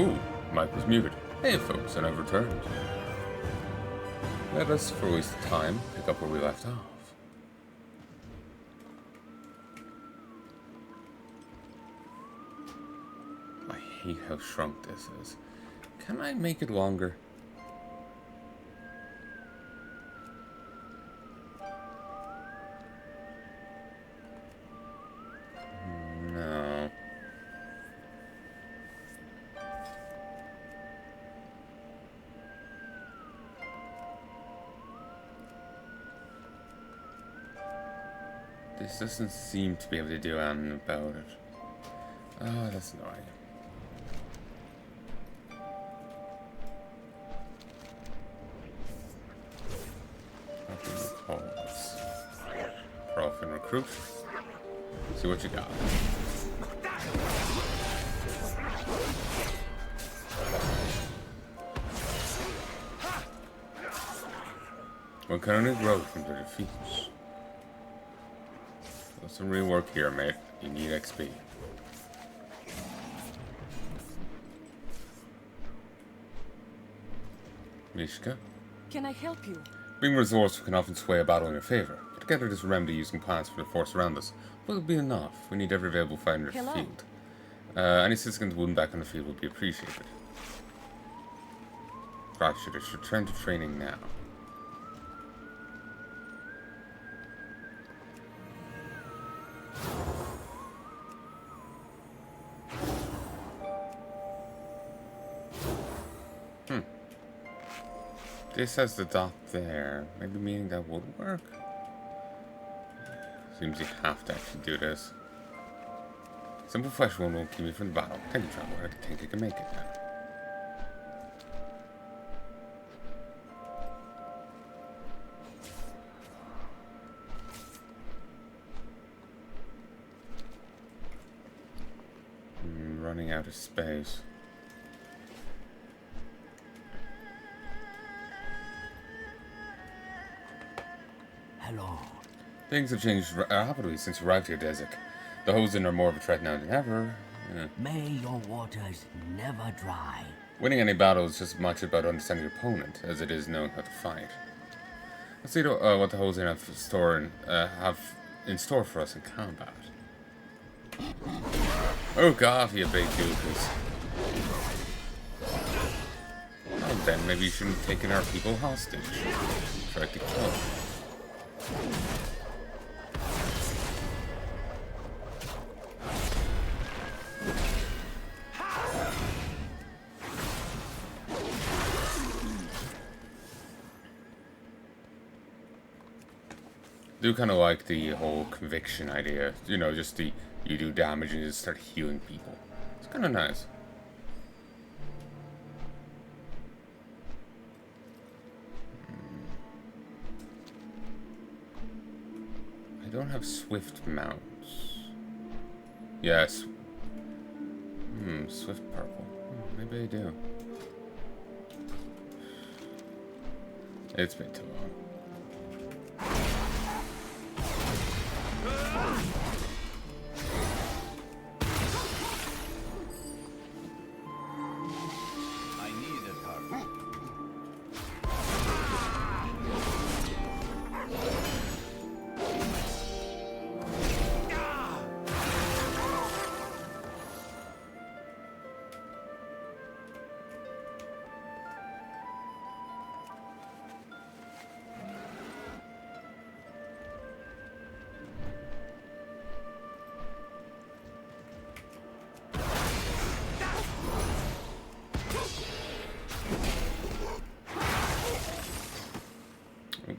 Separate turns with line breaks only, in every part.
Ooh, mic was muted. Hey folks, and I've returned. Let us, for waste of time, pick up where we left off. I hate how shrunk this is. Can I make it longer? No. This doesn't seem to be able to do anything about it. Oh, that's annoying. Profit and recruit. See what you got. One can only grow from their defeats. Some rework here, mate. You need XP. Mishka?
Can I help you?
Being resourceful can often sway a battle in your favor. Put together this remedy using plants for the force around us. Will it be enough? We need every available fighter in the field. Any assistance wound back on the field would be appreciated. Should return to training now. This has the dot there. Maybe meaning that would work. Seems you have to actually do this. Simple flesh wound won't keep me from the battle. Thank you, traveler. I think I can make it now. Running out of space.
Hello.
Things have changed rapidly since you arrived here, Desik. The Hosen are more of a threat now than ever.
May your waters never dry.
Winning any battle is just as much about understanding your opponent as it is knowing how to fight. Let's see what the Hosen have in store for us in combat. Oh god, you big goofies. Well then, maybe you shouldn't have taken our people hostage. Tried to kill them. I do kind of like the whole conviction idea. You know, just the you do damage and you just start healing people. It's kind of nice. I don't have swift mounts. Yes. Swift purple. Maybe I do. It's been too long.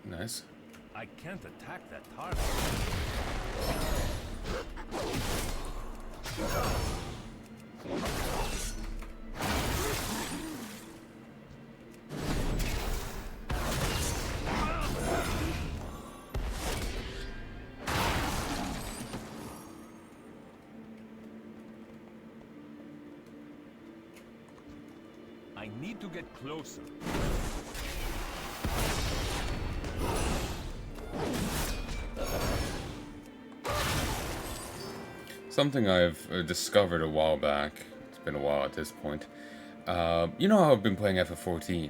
Nice.
I can't attack that target. I need to get closer. Something I've discovered a while back, it's been a while at this point,
You know how I've been playing FF14?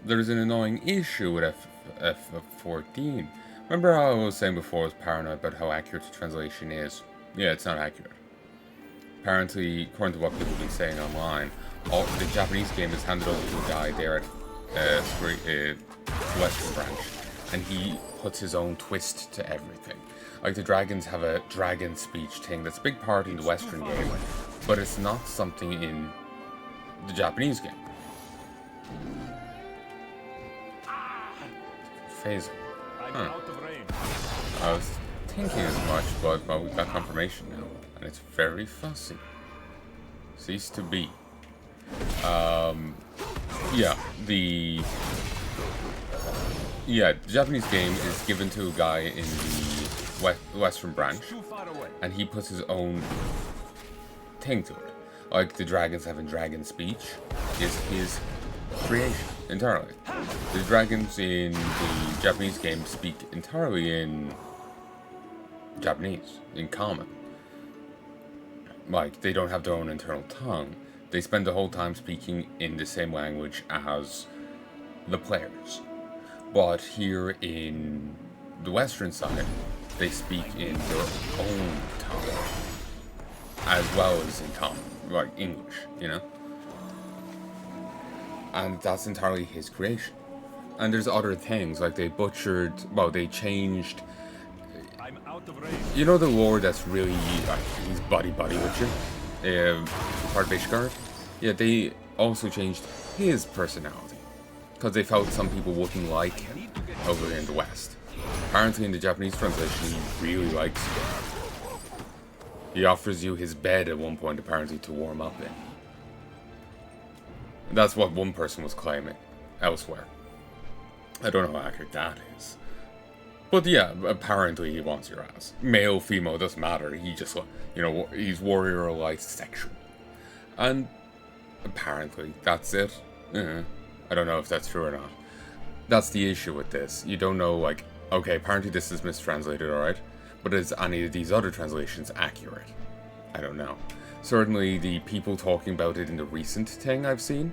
There's an annoying issue with FF14. Remember how I was saying before I was paranoid about how accurate the translation is? Yeah, it's not accurate. Apparently, according to what people have been saying online, the Japanese game is handed over to a guy there at Western Branch, and he puts his own twist to everything. Like, the dragons have a dragon speech thing that's a big part in the Western game, but it's not something in the Japanese game. Phasing.
I'm out of range.
I was thinking as much, but well, we've got confirmation now, and it's very fussy. Cease to be. The Japanese game is given to a guy in the Western Branch,
Too far away.
and he puts his own thing to it. Like the dragons having dragon speech is his creation entirely. The dragons in the Japanese game speak entirely in Japanese, in common. Like, they don't have their own internal tongue. They spend the whole time speaking in the same language as the players. But here in the Western side, they speak in their own tongue, as well as in common, like English, you know? And that's entirely his creation. And there's other things, like they changed.
I'm out of range.
You know the lord that's really, like, he's buddy with you? Part of Ishgard? Yeah, they also changed his personality. Because they felt some people wouldn't like him over in the West. Apparently in the Japanese translation, he really likes you. He offers you his bed at one point, apparently, to warm up in. That's what one person was claiming elsewhere. I don't know how accurate that is. But yeah, apparently he wants your ass. Male, female, doesn't matter. He just, you know, he's warrior-like sexual. And apparently that's it. I don't know if that's true or not. That's the issue with this. You don't know, like, okay, apparently this is mistranslated, alright? But is any of these other translations accurate? I don't know. Certainly the people talking about it in the recent thing I've seen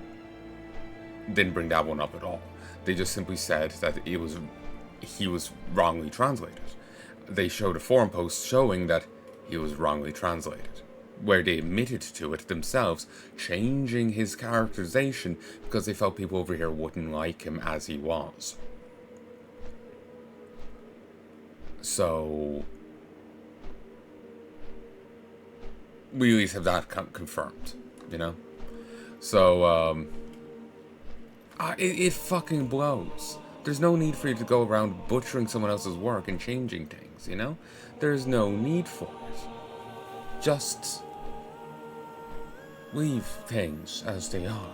didn't bring that one up at all. They just simply said that he was wrongly translated. They showed a forum post showing that he was wrongly translated, where they admitted to it themselves, changing his characterization because they felt people over here wouldn't like him as he was. So we at least have that confirmed, you know? So, it fucking blows. There's no need for you to go around butchering someone else's work and changing things, you know? There's no need for it. Just leave things as they are,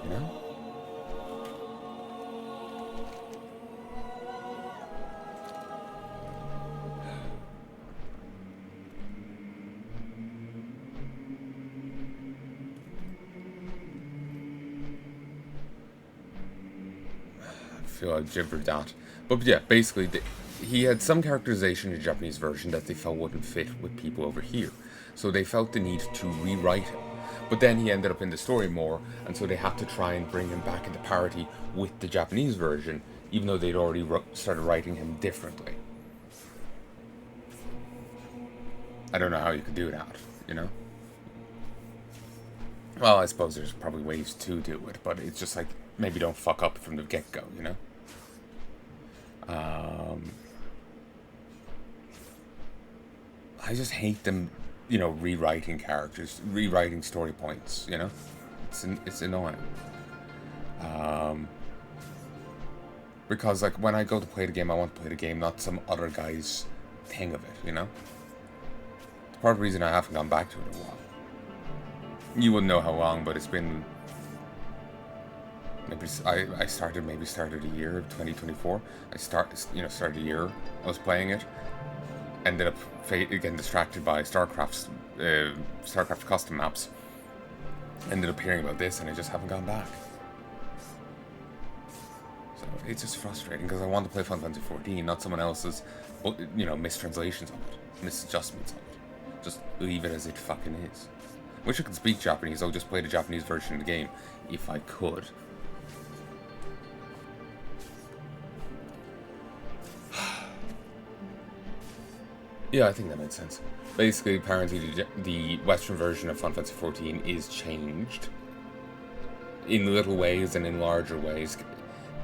you know? I feel I've gibbered that. But yeah, basically, he had some characterization in the Japanese version that they felt wouldn't fit with people over here. So they felt the need to rewrite him. But then he ended up in the story more, and so they had to try and bring him back into parity with the Japanese version, even though they'd already started writing him differently. I don't know how you could do that, you know? Well, I suppose there's probably ways to do it, but it's just like, maybe don't fuck up from the get-go, you know? I just hate them, you know, rewriting characters, rewriting story points, you know? It's annoying. Because, like, when I go to play the game, I want to play the game, not some other guy's thing of it, you know? It's part of the reason I haven't gone back to it in a while. You wouldn't know how long, but it's been... Maybe I started a year of 2024. Started a year. I was playing it. Ended up getting distracted by StarCraft custom maps. Ended up hearing about this, and I just haven't gone back. So it's just frustrating because I want to play Final Fantasy 14, not someone else's, you know, mistranslations of it, misadjustments of it. Just leave it as it fucking is. Wish I could speak Japanese. I'll just play the Japanese version of the game if I could. Yeah, I think that makes sense. Basically, apparently the Western version of Final Fantasy XIV is changed in little ways and in larger ways.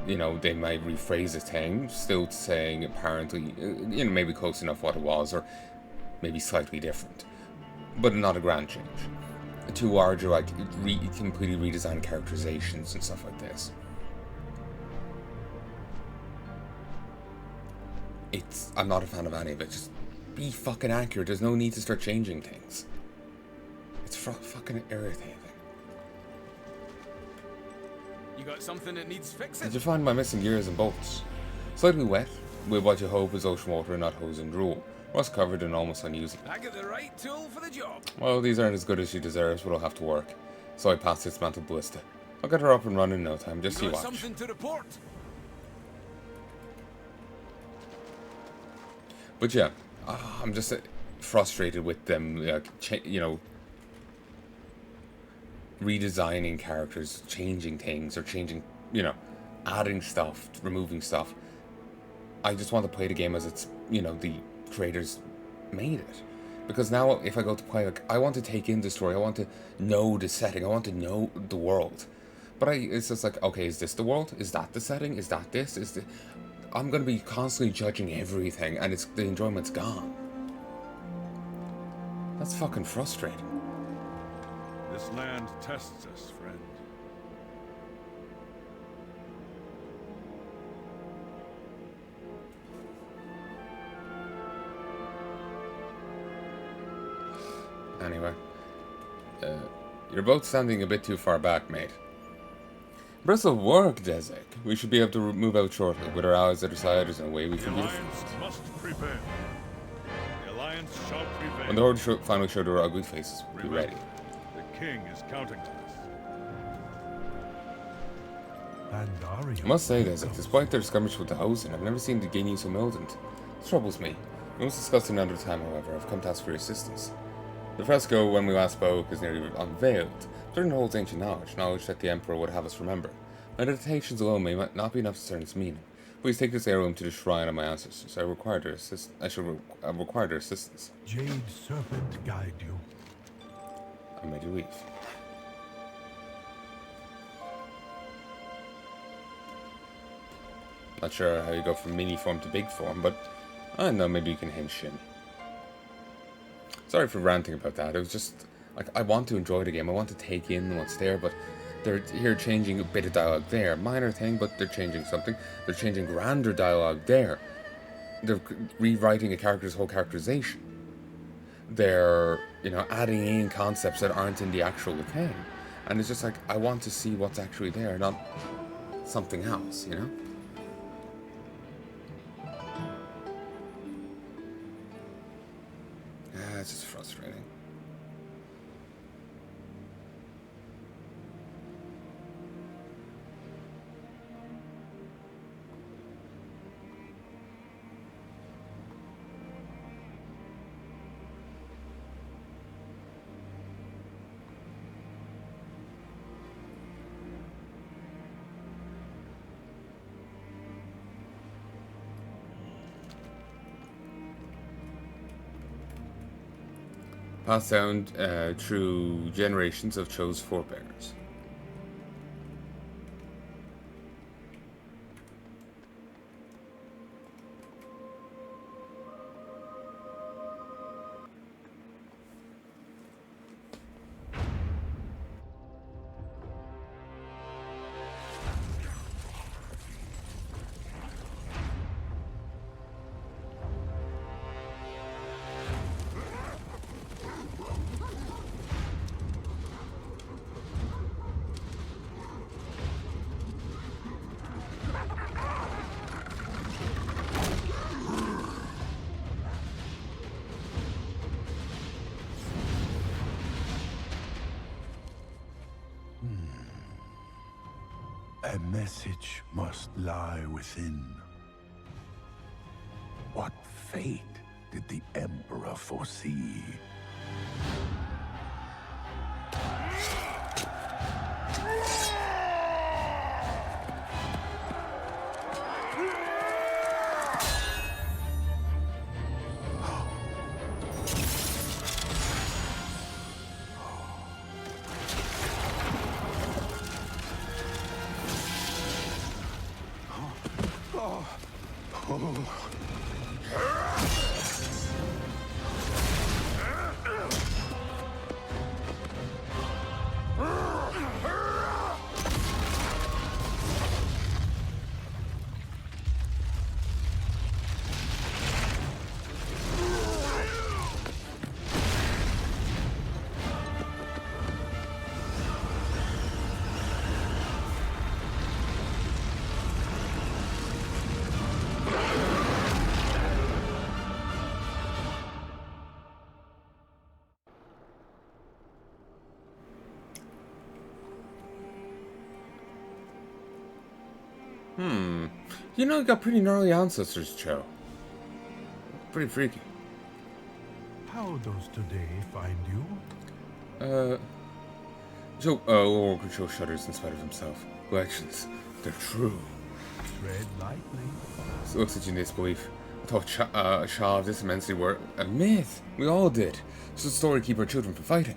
You know, they might rephrase a thing, still saying apparently, you know, maybe close enough what it was, or maybe slightly different, but not a grand change. Too larger, like completely redesigned characterizations and stuff like this. I'm not a fan of any of it. Just be fucking accurate. There's no need to start changing things. It's fucking irritating.
You got something that needs fixing?
Did you find my missing gears and bolts? Slightly wet, with what you hope is ocean water and not hose and drool. Rust covered and almost unusable.
I got the right tool for the job.
Well, these aren't as good as she deserves, but I'll have to work. So I passed dismantled ballista. I'll get her up and running in no time, just you watch.
Something to report.
But yeah, I'm just frustrated with them, you know, redesigning characters, changing things, or changing, you know, adding stuff, removing stuff. I just want to play the game as it's, you know, the creators made it. Because now, if I go to play, like, I want to take in the story, I want to know the setting, I want to know the world. But it's just like, okay, is this the world? Is that the setting? Is that this? I'm going to be constantly judging everything, and the enjoyment's gone. That's fucking frustrating.
This land tests us, friend.
Anyway, you're both standing a bit too far back, mate. Impressive work, Dezek. We should be able to move out shortly. With our allies at our side, there's no way we can be
Alliance must prevail. The Alliance shall prevail.
When the Horde finally showed their ugly faces, be ready.
The king is counting on us.
Pandaria.
I must say, Dezek, despite their skirmish with the Hosen, I've never seen the Ginyu so militant. This troubles me. We must discuss another time, however. I've come to ask for your assistance. The fresco, when we last spoke, is nearly unveiled. Certain holds ancient knowledge that the Emperor would have us remember. My meditations alone may not be enough to discern its meaning. Please take this heirloom to the shrine of my ancestors. I require their assistance.
Jade Serpent guide you.
I made you leave. Not sure how you go from mini form to big form, but I don't know, maybe you can hint Shin. Sorry for ranting about that. It was just like, I want to enjoy the game. I want to take in what's there, but they're here changing a bit of dialogue there. Minor thing, but they're changing something. They're changing grander dialogue there. They're rewriting a character's whole characterization. They're, you know, adding in concepts that aren't in the actual thing. And it's just like, I want to see what's actually there, not something else, you know? It's just frustrating. Passed down through generations of Cho's forebears.
A message must lie within. What fate did the Emperor foresee?
You know, you got pretty gnarly ancestors, Cho. Pretty freaky.
How does today find you?
Cho shudders in spite of himself. Legends, they're true.
Tread lightly.
So looks at you in disbelief. I thought Shah of this immensity were a myth. We all did. Just a story to keep our children from fighting.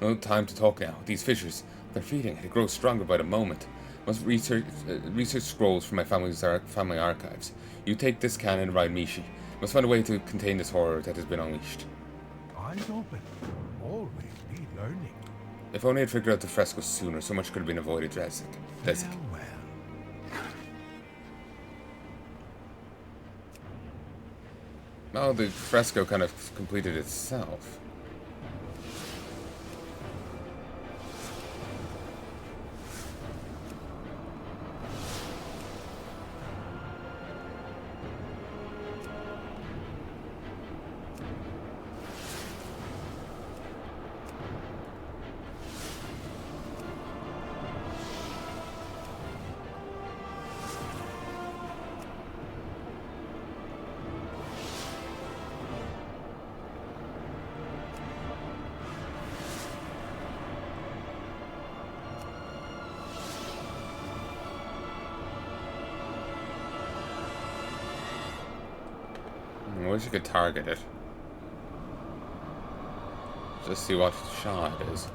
No time to talk now. These fissures, they're feeding. It grows stronger by the moment. Must research scrolls from my family archives. You take this cannon and ride Mishi. Must find a way to contain this horror that has been unleashed.
Eyes open. Always be learning.
If only I'd figured out the frescoes sooner, so much could have been avoided, Desik.
Well.
Oh, the fresco kind of completed itself. I wish you could target it. Just see what shot it is.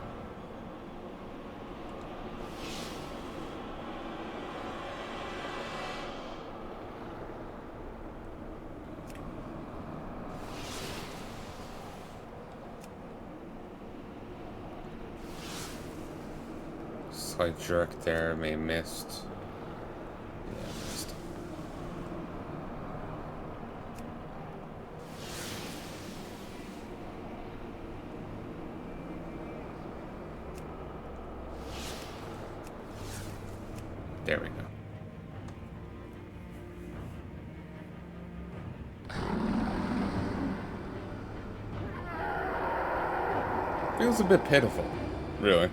Slight jerk there, may have missed. Yeah, missed. There we go. Feels a bit pitiful, really.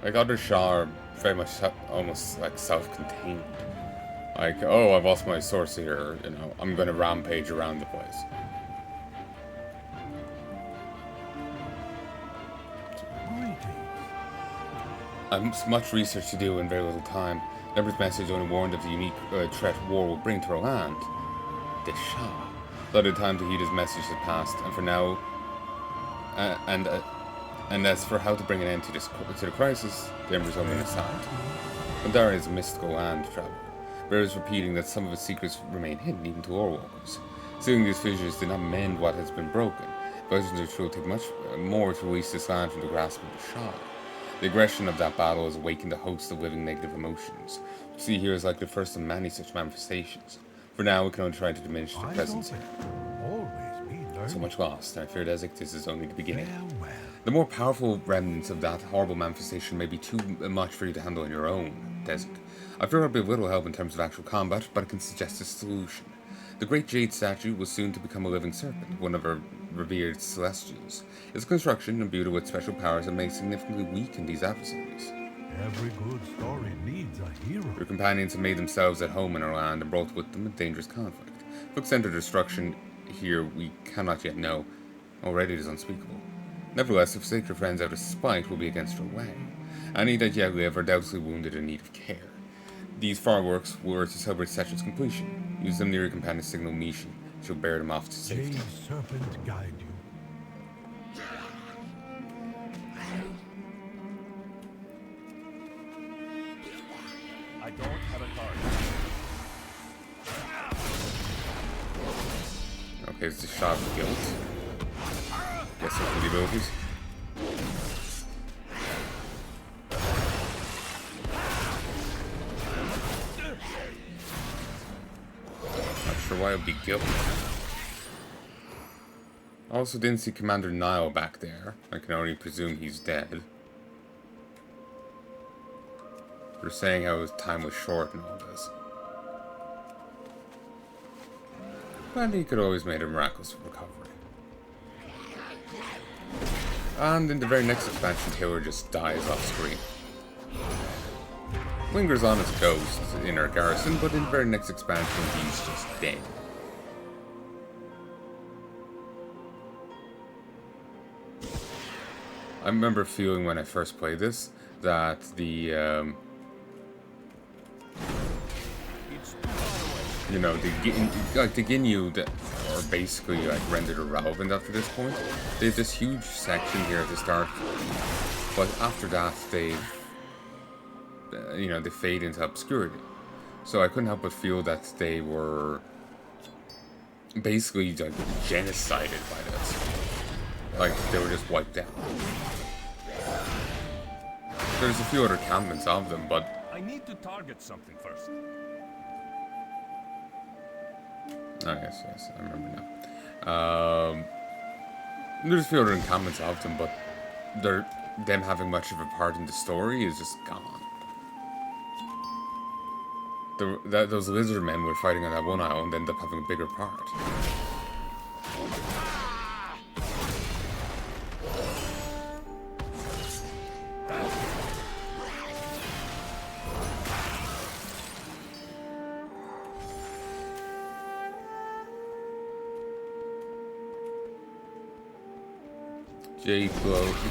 Like other Shah are very much almost like self-contained. Like, oh, I've lost my source here, you know, I'm gonna rampage around the place. I've much research to do in very little time. Never's message only warned of the unique threat war will bring to our land. The Shah. A lot of time to heed his message has passed, and for now, and as for how to bring an end to the crisis, the Ember's only an aside. Pandaria is a mystical land, traveler. Bears repeating that some of its secrets remain hidden even to our walkers. Sealing these fissures did not mend what has been broken. Legends are true will take much more to release this land from the grasp of the Shah. The aggression of that battle has awakened a host of living negative emotions. What we see here is like the first of many such manifestations. For now, we can only try to diminish their presence here. So much lost, and I fear, Desik, this is only the beginning. The more powerful remnants of that horrible manifestation may be too much for you to handle on your own, Desik. I fear I'll be of little help in terms of actual combat, but I can suggest a solution. The great jade statue was soon to become a living serpent, one of our revered celestials. Its construction, imbued with special powers, that may significantly weaken these adversaries.
Every good story needs a hero.
Your companions have made themselves at home in our land and brought with them a dangerous conflict. What extent of destruction here we cannot yet know. Already it is unspeakable. Nevertheless, if forsake your friends out of spite will be against your way. Any that yet live are doubtlessly wounded in need of care. These fireworks were to celebrate Session's completion. Use them near your companion's signal Mishi. She'll bear them off to safety.
Jade serpent guide you.
I don't have a card.
Okay, it's the shot of guilt. Guess some the abilities. Not sure why it would be guilt. Also didn't see Commander Nile back there. I can only presume he's dead. They're saying how his time was short and all this. But he could always make a miraculous recovery. And in the very next expansion, Taylor just dies off screen. Lingers on as ghost in our garrison, but in the very next expansion, he's just dead. I remember feeling when I first played this that the you know, the Ginyu that are basically like rendered irrelevant after this point. There's this huge section here at the start, but after that they, you know, they fade into obscurity. So I couldn't help but feel that they were basically like genocided by this. Like they were just wiped out. There's a few other encampments of them, but
I need to target something first.
oh, yes, I remember now. There's a few other encampments of them, but them having much of a part in the story is just gone. Those lizard men were fighting on that one island ended up having a bigger part.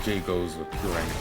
J goes with pure anger.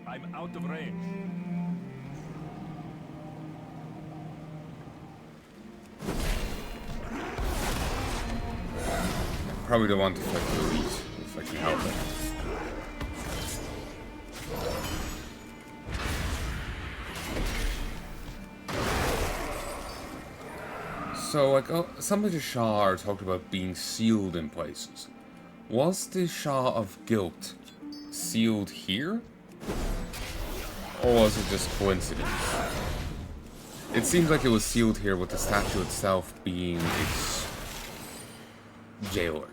I'm out of range.
Probably don't want to fight the elite if I can help it. So, like, some of the Shah talked about being sealed in places. Was the Shah of Guilt sealed here? Or was it just coincidence? It seems like it was sealed here with the statue itself being its jailer.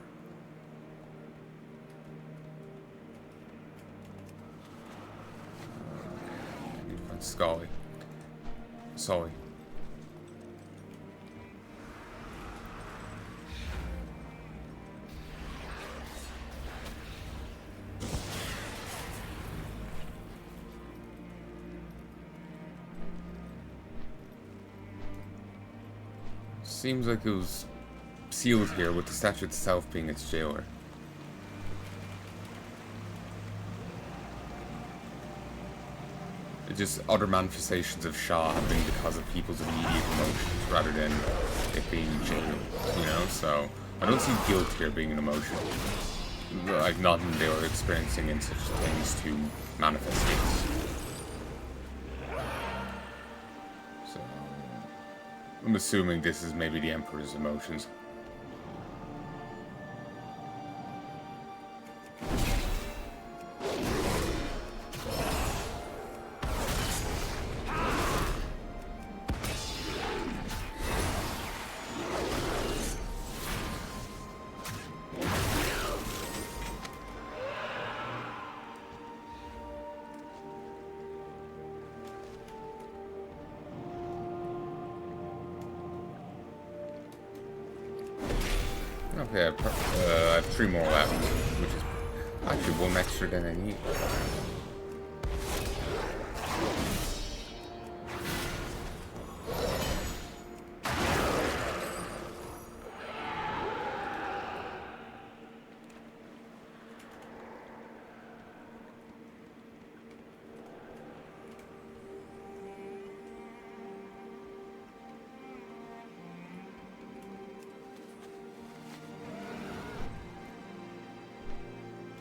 Scully. Sully. Seems like it was sealed here with the statue itself being its jailer. It's just other manifestations of Shah have been because of people's immediate emotions rather than it being jailed, you know? So I don't see guilt here being an emotion. Like nothing they were experiencing in such things to manifest it. So I'm assuming this is maybe the Emperor's emotions. Yeah, I have 3 more left, which is actually 1 extra than I need.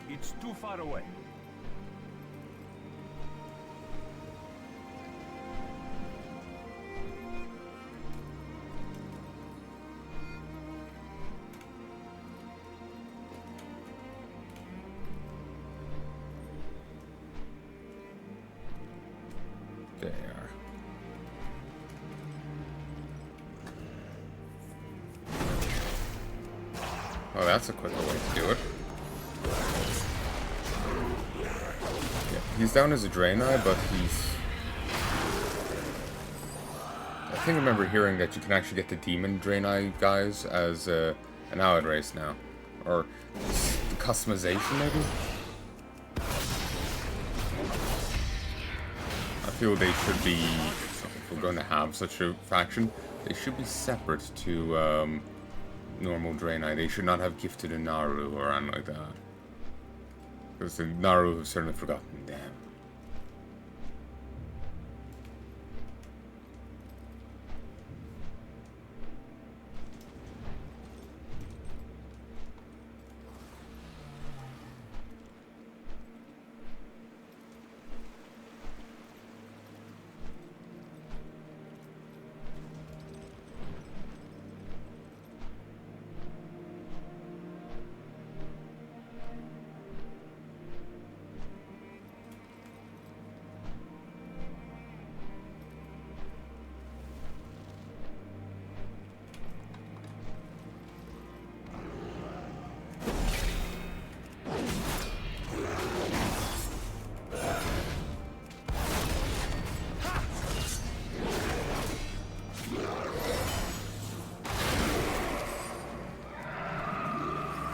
It's too far away.
There. Oh, that's a quicker way to do it. Yeah, he's down as a Draenei, but he's... I think I remember hearing that you can actually get the Demon Draenei guys as an allied race now. Or customization, maybe? I feel they should be, if we're going to have such a faction, they should be separate to normal Draenei. They should not have gifted a Naru or anything like that. Because the Naru have certainly forgotten them.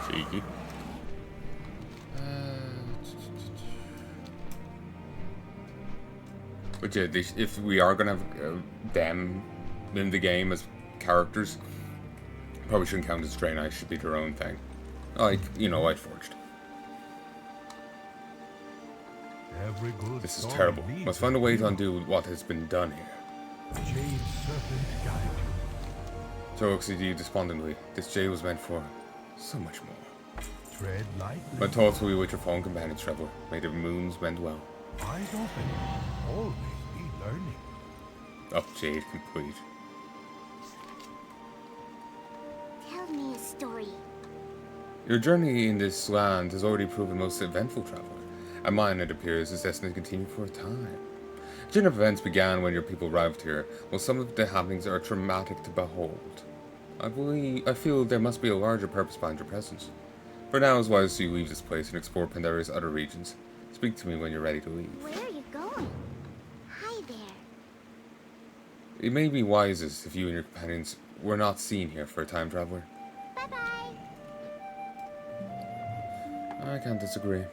Cheeky. But yeah, if we are gonna have them in the game as characters, probably shouldn't count as Draenei. Should be their own thing, like Whiteforged.
Every good
This is
story
terrible.
needs
Must
a
find a way to
hero.
undo what has been done here.
Jade serpent guide you.
So Oxy despondently, this jade was meant for so much more.
Tread lightly.
My thoughts will be with your phone companions, traveler. May the moons mend well.
Eyes open. Always be learning.
Up jade complete.
Tell me a story.
Your journey in this land has already proven most eventful, traveler. And mine, it appears, is destined to continue for a time. A chain of events began when your people arrived here, while some of the happenings are traumatic to behold. I feel there must be a larger purpose behind your presence. For now, it's wise you leave this place and explore Pandaria's other regions. Speak to me when you're ready to leave.
Where are you going? Hi there.
It may be wisest if you and your companions were not seen here for a time, traveler.
Bye-bye.
I can't disagree.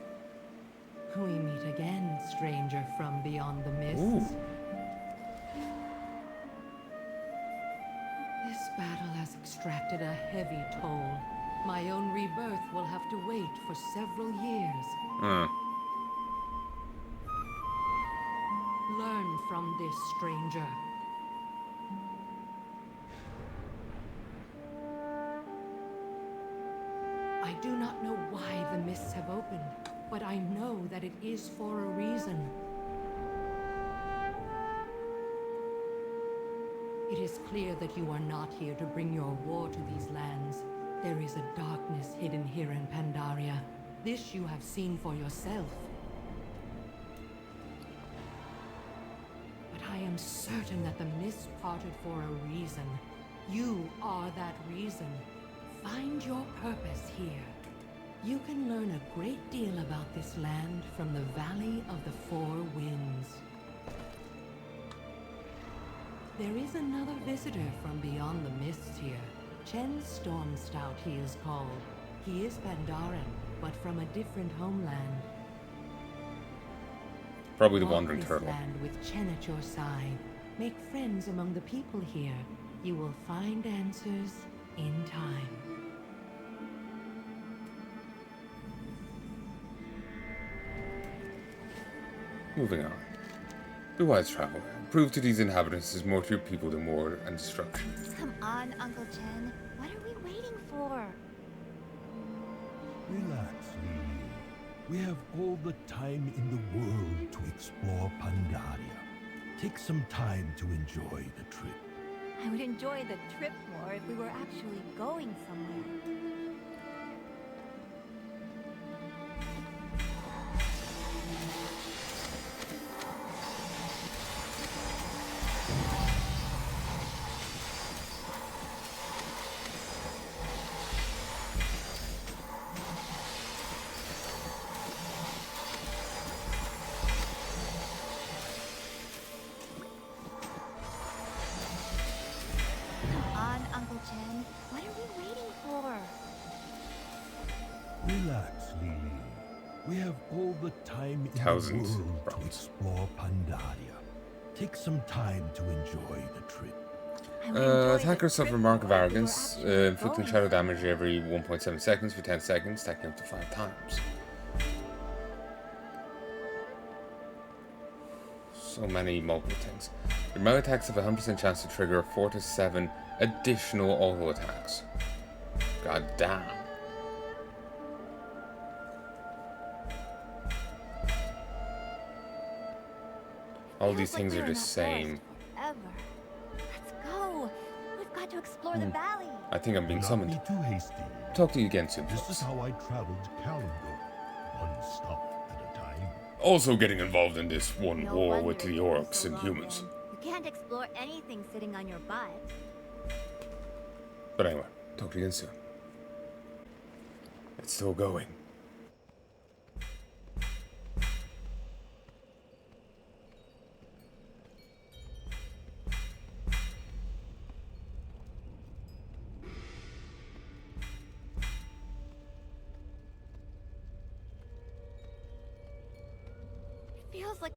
We meet again, stranger from beyond the mists.
Ooh.
This battle has extracted a heavy toll. My own rebirth will have to wait for several years. Learn from this, stranger. I do not know why the mists have opened, but I know that it is for a reason. It is clear that you are not here to bring your war to these lands. There is a darkness hidden here in Pandaria. This you have seen for yourself. But I am certain that the mists parted for a reason. You are that reason. Find your purpose here. You can learn a great deal about this land from the Valley of the Four Winds. There is another visitor from beyond the mists here. Chen's Storm Stout, he is called. He is Pandaran, but from a different homeland.
Probably the
Walk
Wandering
this
Turtle.
land with Chen at your side. Make friends among the people here. You will find answers in time.
Moving on. The wise traveler. Prove to these inhabitants there's more to your people than war and destruction.
Come on, Uncle Chen. What are we waiting for?
Relax, Lily. We have all the time in the world to explore Pandaria. Take some time to enjoy the trip.
I would enjoy the trip more if we were actually going somewhere. Uncle Chen, what are we waiting for?
Relax, Lily. We have all the time in
Thousands
the world to
rounds.
explore Pandaria. Take some time to enjoy the trip.
I would enjoy the
Attackers
trip
suffer mark of
more if we were
arrogance,
actually
inflicting
going.
shadow damage every 1.7 seconds for 10 seconds, stacking up to 5 times. So many multiple things. Your melee attacks have a 100% chance to trigger 4 to 7 additional auto attacks. God damn. All these things are the same.
Forever. Let's go. We've got to explore the valley.
I think I'm being
Not
summoned.
be too hasty.
Talk to you again soon,
This is
folks.
how I traveled Kalimdor, one stop at a time.
Also getting involved in this one
No
war
wonder
with the
it took
orcs
so
and
long
humans.
then. You can't explore anything sitting on your butt.
But anyway, talk to you again soon. It's still going.